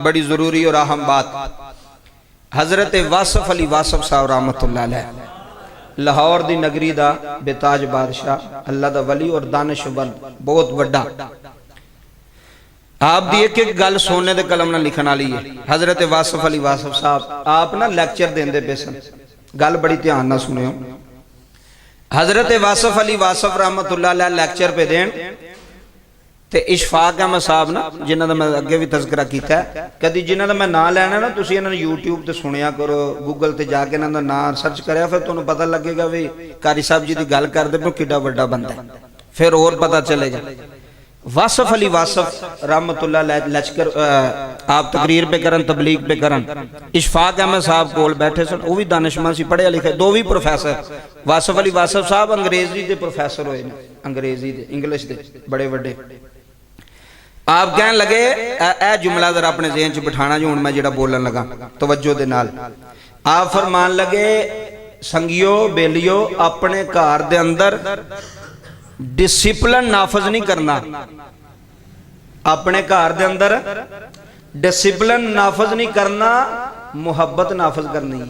बड़ी ज़रूरी और अहम बात, हज़रत वासफ अली वासफ साहब रहमतुल्लाह अलैह लाहौर दी नगरी दा बेताज बादशाह अल्लाह दा वली और दानिशमंद बहुत वड्डा। आप दी एक एक गल सोने दे कलम नाल लिखण वाली है। हज़रत वासफ अली वासफ साहब आप ना लैक्चर देंदे पे सन, गल बड़ी ध्यान नाल सुनियो। हज़रत वासफ अली वासफ रहमतुल्लाह अलैह लैक्चर पे देन ते इशफाक अहमद साहब ना जिन्हां दा मैं अगे भी तज़किरा कीता है, कदी जिन्हां दा मैं नाम लैना ना तुसीं इन्हां नूं यूट्यूब ते सुनिया करो, गूगल ते जाके इन्हां दा नाम सर्च करिया, फिर तुहानूं पता लगेगा भी कारी साहब जी दी गल करदे पे किड्डा वड्डा बंदा है, फिर और पता चलेगा। वासफ अली वासफ रहमतुल्लाह अलैह लश्कर आप तकरीर पे करन, तबलीग पे करन, इशफाक अहमद साहब कोल बैठे सन, वो भी दानिशमंद सी, पढ़े लिखे, दो भी प्रोफैसर। वासफ अली वासफ साहब अंग्रेजी के प्रोफैसर होए ने, अंग्रेजी दे इंग्लिश दे बड़े वड्डे। आप कहन लगे ए जुमला जरा अपने ज़हन च बिठाना जो हुण मैं जिहड़ा बोलन लगा तवज्जो दे नाल। आप फरमान लगे संगियो बेलियो अपने घर दे अंदर डिसिप्लिन नाफज नहीं करना, अपने घर दे अंदर डिसिप्लिन नाफज नहीं करना, मुहब्बत नाफज करनी।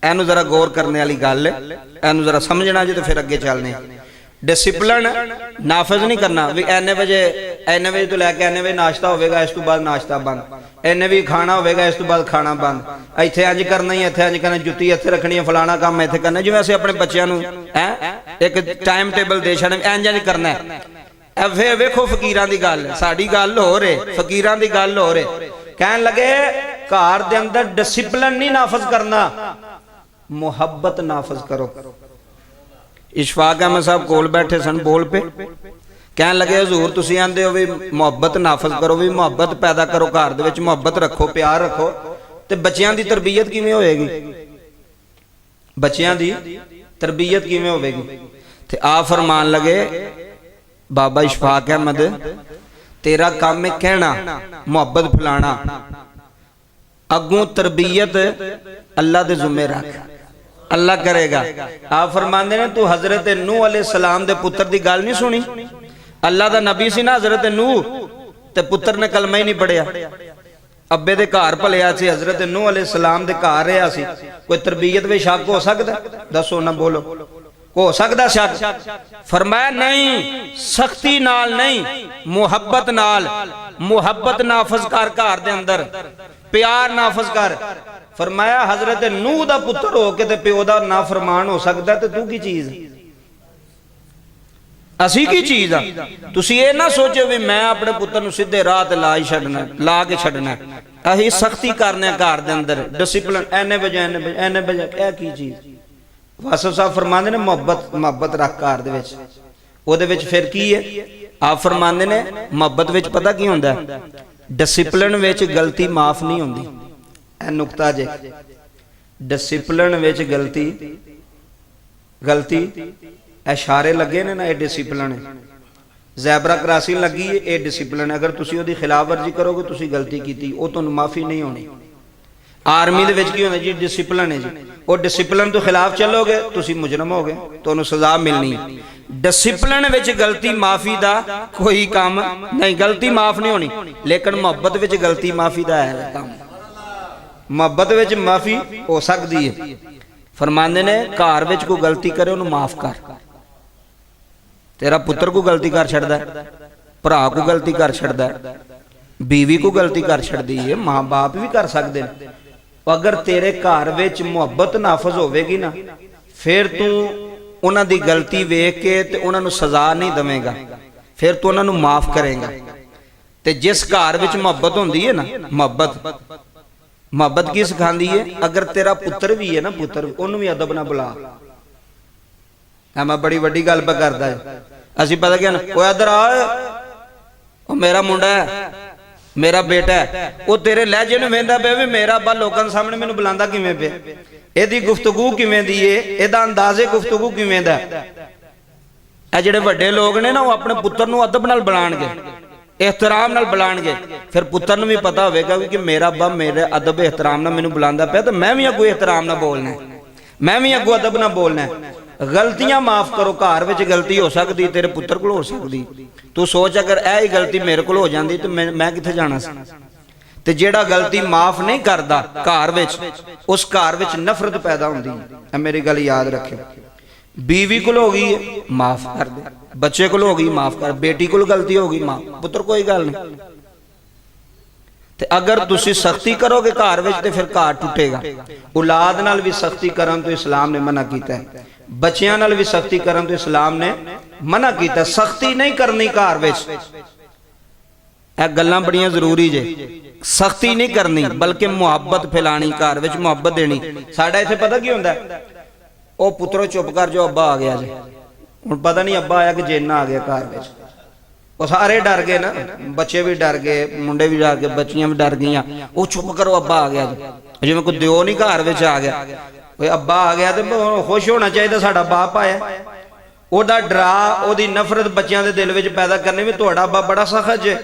एनू जरा गौर करने वाली गल है, एनू जरा समझना जी तो फिर अगे चलने। डिसिप्लिन नाफज नहीं करना भी एने बजे तो लैके एने बजे नाश्ता होगा, इस तो बाद नाश्ता बंद, एने भी खाना होगा, इस तो बाद खाना बंद, इत्थे इंज करना ही, इत्थे इंज करना, जुत्ती इत्थे रखनी है, फलाना काम इत्थे करना। जिवें असीं अपने बच्चों नूं एक टाइम टेबल दे छड़े इंज इंज करना है। फिर वेखो फकीरां दी गल, साडी गल हो रही, फकीरां दी गल हो रही। कहन लगे घर दे अंदर डिसिप्लिन नहीं नाफज करना, मुहब्बत नाफज करो। इशफाक अहमद साहब कोल बैठे सन, बोल पे कहन लगे हजूर तुसीं आंदे हो भी मुहब्बत नाफज करो, भी मुहब्बत पैदा करो, घर दे विच मुहब्बत रखो, प्यार रखो, ते बच्चियां दी तरबियत किवें होएगी, बच्चियां दी तरबियत किवें होवेगी। ते आ फरमान लगे बाबा इशफाक अहमद तेरा काम है कहना, मुहब्बत फैलाना, अगों तरबियत अल्लाह दे जुम्मे रख, अल्लाह करेगा। आप फरमाते ने तू हजरत नूह अलैहिस्सलाम दे पुत्र दी गल नहीं सुनी, अल्लाह दा नबी सी ना हजरत नूह, ते पुत्र ने कलमा ही नहीं पढ़िया, अब्बे दे घर भलिया सी, हजरत नूह अलैहिस्सलाम दे घर रहा सी, कोई तरबियत में शक हो सकता? दसो ना, बोलो, हो सकता शक? फरमाया नहीं, सख्ती नाल नहीं, मुहब्बत नाल, मुहब्बत नाफज कर, घर दे अंदर प्यार नाफज कर। फरमाया हजरत नूह दा पुत्र हो के ते प्यो दा ना फरमान हो सकता, ते तू की चीज, असी की चीज आ? तुसी ये ना सोचो भी मैं अपने पुत्र नूं सीधे राह ते ला ही छड्डना, ला के छड्डना। अही सख्ती करने घर दे अंदर, डिसिप्लिन, एने बजे एने बजे एने बजे, क्या की चीज? वासफ साहब फरमांदे ने मुहब्बत, मुहब्बत रख घर दे विच, ओदे विच फिर की है? आप फरमांदे ने मुहब्बत विच पता की हुंदा है? डिसिप्लिन विच गलती माफ नहीं हुंदी। ए नुकता जे, डिसिप्लिन विच गलती, गलती इशारे लगे ने ना, ये डिसिप्लिन है। ज़ैबरा क्रॉसिंग लगी है, ये डिसिप्लिन है। अगर तुसी ओदी खिलाफवर्जी करोगे, तुसी गलती की, वो तुहानूं माफ़ी नहीं होनी। आर्मी दे विच की होंदा जी, डिसिप्लिन है जी, वो डिसिप्लिन तो खिलाफ चलोगे तुसी मुजरम हो गए, तुहानूं सज़ा मिलनी है। डिसिप्लिन विच गलती माफ़ी दा कोई काम नहीं, गलती माफ़ नहीं होनी, लेकिन मुहब्बत विच गलती माफ़ी दा है काम। मुहब्बत विच माफ़ी हो सकती है। फरमांदे ने घर विच कोई गलती करे उन्हें माफ़ कर, तेरा पुत्र को गलती कर छड़दा है, भरा को गलती कर छड़दा है, बीवी को गलती कर छड़दी है, माँ बाप भी कर सकते हैं। अगर तेरे घर विच मुहब्बत नाफज होवेगी ना, फिर तू उन्हां दी गलती वेख के ते उन्हां नूं सज़ा नहीं देवेगा, फिर तू उन्हां नूं माफ़ करेगा। ते जिस घर विच मुहब्बत होंदी है ना, मुहब्बत, मुहब्बत की सिखाती है? अगर तेरा पुत्र भी है ना, पुत्र उन्होंने भी अदब ना बुला। मैं बड़ी वड्डी गल पे करदा है, असीं पता क्या ना, कोई इधर आ, मेरा मुंडा है, मेरा बेटा है, वो तेरे लहजे नूं वेंदा पे भी मेरा अब्बा लोकां दे सामने मैनूं बुलांदा किवें पे, इहदी गुफ्तगू किवें दी है, इहदा अंदाज़े गुफ्तगू किवें दा है। ਇਹ ਜਿਹੜੇ ਵੱਡੇ लोग ने ना, वो अपने पुत्र नूं अदब नाल बुलाणगे, एहतराम नाल बुलाणगे, फिर पुत्र नूं भी पता होवेगा कि मेरा अब्बा मेरे अदब एहतराम नाल मैनूं बुलांदा पिया, तो मैं भी अगों एहतराम नाल बोलना है, मैं भी अगों अदब नाल बोलना है। ਗਲਤੀਆਂ ਮਾਫ ਕਰੋ। ਘਰ ਵਿੱਚ ਗਲਤੀ ਹੋ ਸਕਦੀ, ਤੇਰੇ ਪੁੱਤਰ ਕੋਲ ਹੋ ਸਕਦੀ। ਤੂੰ ਸੋਚ ਅਗਰ ਇਹ ਹੀ ਗਲਤੀ ਮੇਰੇ ਕੋਲ ਹੋ ਜਾਂਦੀ ਤੇ ਮੈਂ ਕਿੱਥੇ ਜਾਣਾ ਸੀ। ਤੇ ਜਿਹੜਾ ਗਲਤੀ ਮਾਫ ਨਹੀਂ ਕਰਦਾ ਘਰ ਵਿੱਚ, ਉਸ ਘਰ ਵਿੱਚ ਨਫ਼ਰਤ ਪੈਦਾ ਹੁੰਦੀ ਹੈ। ਇਹ ਮੇਰੀ ਗੱਲ ਯਾਦ ਰੱਖਿਓ। बीवी को हो गई माफ कर दे, बच्चे को हो गई माफ कर, बेटी को गलती हो गई माफ, पुत्र कोई गल नहीं। ते अगर तुसी सख्ती करोगे घर विच ते फिर घर टुटेगा। औलाद नाल भी सख्ती करन तो इस्लाम ने मना कीता है, बच्चियां नाल भी सख्ती करन तो इस्लाम ने मना कीता। सख्ती नहीं करनी घर विच, ਇਹ ਗੱਲਾਂ ਬੜੀਆਂ ਜ਼ਰੂਰੀ ਜੇ। सख्ती नहीं करनी बल्कि मुहब्बत फैलानी, घर विच मुहब्बत देनी। साडा इत्थे पता की हुंदा है, ਉਹ ਪੁੱਤਰੋ ਚੁੱਪ ਕਰ ਜਾਓ, ਅੱਬਾ ਆ ਗਿਆ ਜੀ। ਹੁਣ ਪਤਾ ਨਹੀਂ ਅੱਬਾ ਆਇਆ ਕਿ ਜਿੰਨ ਆ ਗਿਆ ਘਰ ਵਿੱਚ। ਉਹ ਸਾਰੇ ਡਰ ਗਏ ਨਾ, ਬੱਚੇ ਵੀ ਡਰ ਗਏ, ਮੁੰਡੇ ਵੀ ਡਰ ਗਏ, ਬੱਚੀਆਂ ਵੀ ਡਰ ਗਈਆਂ। ਉਹ ਚੁੱਪ ਕਰੋ, ਅੱਬਾ ਆ ਗਿਆ ਜੀ। ਜਿਵੇਂ ਕੋਈ ਦਿਓ ਨਹੀਂ ਘਰ ਵਿੱਚ ਆ ਗਿਆ, ਓਏ ਅੱਬਾ ਆ ਗਿਆ ਤੇ ਖੁਸ਼ ਹੋਣਾ ਚਾਹੀਦਾ, ਸਾਡਾ ਬਾਪ ਆਇਆ। ਉਹਦਾ ਡਰਾ, ਉਹਦੀ ਨਫ਼ਰਤ ਬੱਚਿਆਂ ਦੇ ਦਿਲ ਵਿੱਚ ਪੈਦਾ ਕਰਨੀ ਵੀ ਤੁਹਾਡਾ ਅੱਬਾ ਬੜਾ ਸਖਤ ਜੇ,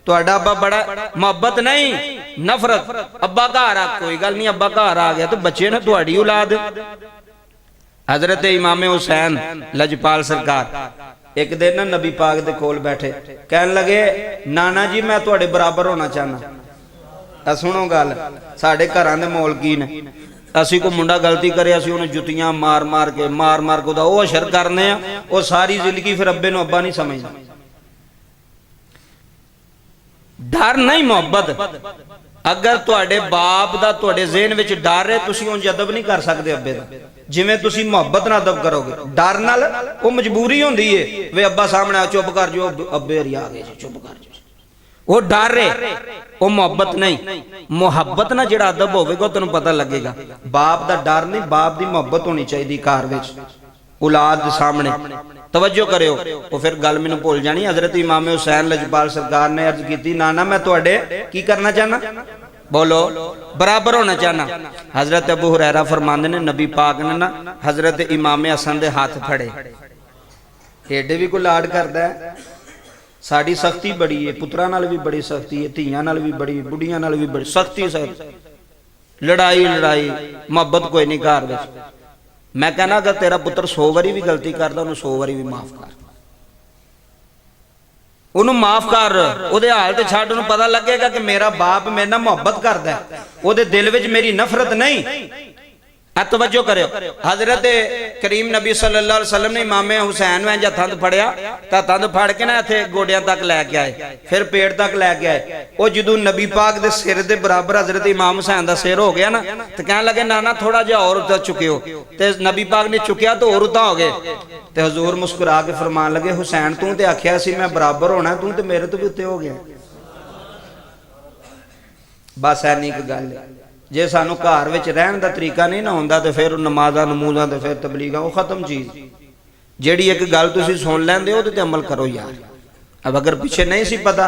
ਤੁਹਾਡਾ ਅੱਬਾ ਬੜਾ, ਮੁਹੱਬਤ ਨਹੀਂ ਨਫ਼ਰਤ। ਅੱਬਾ ਘਰ ਆ, ਕੋਈ ਗੱਲ ਨਹੀਂ, ਅੱਬਾ ਘਰ ਆ ਗਿਆ ਤੇ ਬੱਚੇ ਨੇ ਤੁਹਾਡੀ औलाद। हजरत इमाम हुसैन लजपाल सरकार एक दिन ना नबी पाक दे कोल बैठे, कहन लगे नाना जी मैं तुहाडे बराबर होना चाहना। सुनो गल, साडे घरां दे माहौल की ने, असीं कोई मुंडा गलती करे असीं उहनूं जुत्तियां मार मार के ओहदा ओह असर करने आ, ओह सारी जिंदगी फिर अब्बे नूं अब्बा नहीं समझदा। डर नहीं मोहब्बत। अगर तुहाडे बाप दा तुहाडे ज़हन विच डर है, तुसीं उंज अदब नहीं कर सकदे अब्बे दा। जिवें तुसीं मुहब्बत नाल अदब करोगे, डर नाल ओह मजबूरी हुंदी है वे अब्बा सामने आ, चुप कर जाओ, अब्बे हरी आ गए जी, चुप कर जाओ। वो डर है, वो मुहब्बत नहीं। मुहब्बत ना जिहड़ा अदब होवेगा तैनूं पता लगेगा। बाप दा डर नहीं, बाप दी मुहब्बत होनी चाहिए घर विच, औलाद दे सामने। तवज्जो करियो। वो फिर गल मैनूं भुल जानी। हजरत इमाम हुसैन लजपाल सरकार ने अर्ज की, नाना मैं तुहाडे की करना चाहना, बोलो, बराबर होना चाहना। हजरत अबू हुरैरा फरमांदे ने नबी पाक ने ना हजरत इमाम हसन दे हाथ फड़े। एडे भी कोई लाड करदा है। साडी सख्ती बड़ी है, पुत्रां नाल भी बड़ी सख्ती है, धीआं नाल भी बड़ी, बुढ़ियां नाल भी बड़ी सख्ती। लड़ाई लड़ाई, मुहब्बत कोई नहीं घर विच। मैं कहना अगर तेरा पुत्र 100 वारी भी गलती करदा, उन्हें 100 वारी भी माफ कर, उन्हें माफ कर। उहदे हाल ते छड्ड, उन्हें पता लगेगा कि मेरा बाप मेरे नाल मुहब्बत करदा है, उहदे दिल विच मेरी नफरत नहीं। तवज्जो करियो। हजरत करीम नबी सल्लल्लाहु अलैहि वसल्लम ने इमाम हुसैन में हथ फड़िया, हथ फड़ के ना इत्थे गोडियां तक लैके आए, फिर पेट तक लैके आए। वो जदों नबी पाक दे सिर दे बराबर हजरत इमाम हुसैन दा सिर हो गया ना, तो कहने लगे नाना थोड़ा जिहा और उता चुकियो। ते नबी पाक ने चुकिया तो और उता हो गए। ते हजूर मुस्कुरा के फरमान लगे, हुसैन तू ते आखिया सी मैं बराबर होना, तू ते मेरे तो भी उत्ते हो गया। बस ऐनी एक गल है। जे सानू घर विच रहन दा तरीका नहीं ना हुंदा ते फिर नमाज़ां नमूज़ां ते फिर तबलीगां वो खत्म चीज़। जेड़ी एक गल तुसीं सुन लैंदे हो ते अमल करो यार। अब अगर पिछे नहीं सी पता,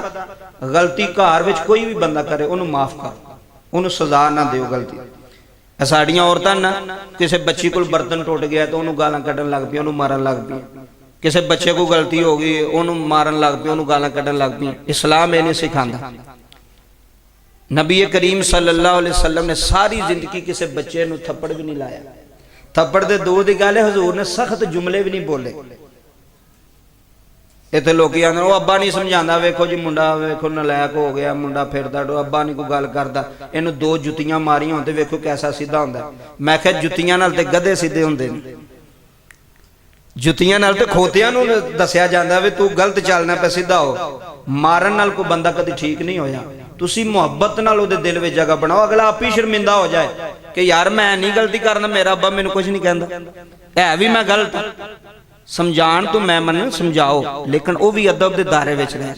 गलती घर विच कोई भी बंदा करे उन्हों माफ करो, उन्होंने सजा ना दिओ गलती। साड़ियां औरतां ना किसी बच्ची को बर्तन टुट गया तो उन्होंने गालां कड्ढन लग पई, उन्होंने मारन लग पई। किसी बच्चे को गलती हो गई उन्होंने मारन लग पई, उन्होंने गालां कड्ढन लग पई। इस्लाम ये नहीं सिखांदा। नबी करीम सल्लल्लाहु अलैहि वसल्लम ने सारी जिंदगी किसी बच्चे नूं थप्पड़ भी नहीं लाया। थप्पड़ दे दूर दी गल है, हजूर ने सख्त जुमले भी नहीं बोले। इत्थे लोग आंदे ओ अब्बा नहीं समझांदा, वेखो जी मुंडा वेखो नलायक हो गया, मुंडा फिरदा अब्बा नहीं कोई गल करदा, इहनूं 2 जुत्तियां मारियां होण ते वेखो कैसा सीधा हुंदा। मैं कहा जुत्तियां नाल ते गधे सीधे हुंदे ने, जुत्तियां नाल ते खोतियां नूं दस्सिया जांदा वे तू गलत चलना पे सीधा हो। मारन नाल कोई बंदा कदी ठीक नहीं होया। तुसी मुहब्बत नाल उहदे दिल विच जगह बनाओ, अगला आप ही शर्मिंदा हो जाए कि यार मैं नहीं गलती करना, मेरा अब्बा मैनूं कुछ नहीं कहंदा, है भी मैं गलत। समझाण तो मैं मन समझाओ, लेकिन वह भी अदब दे दायरे विच रहे।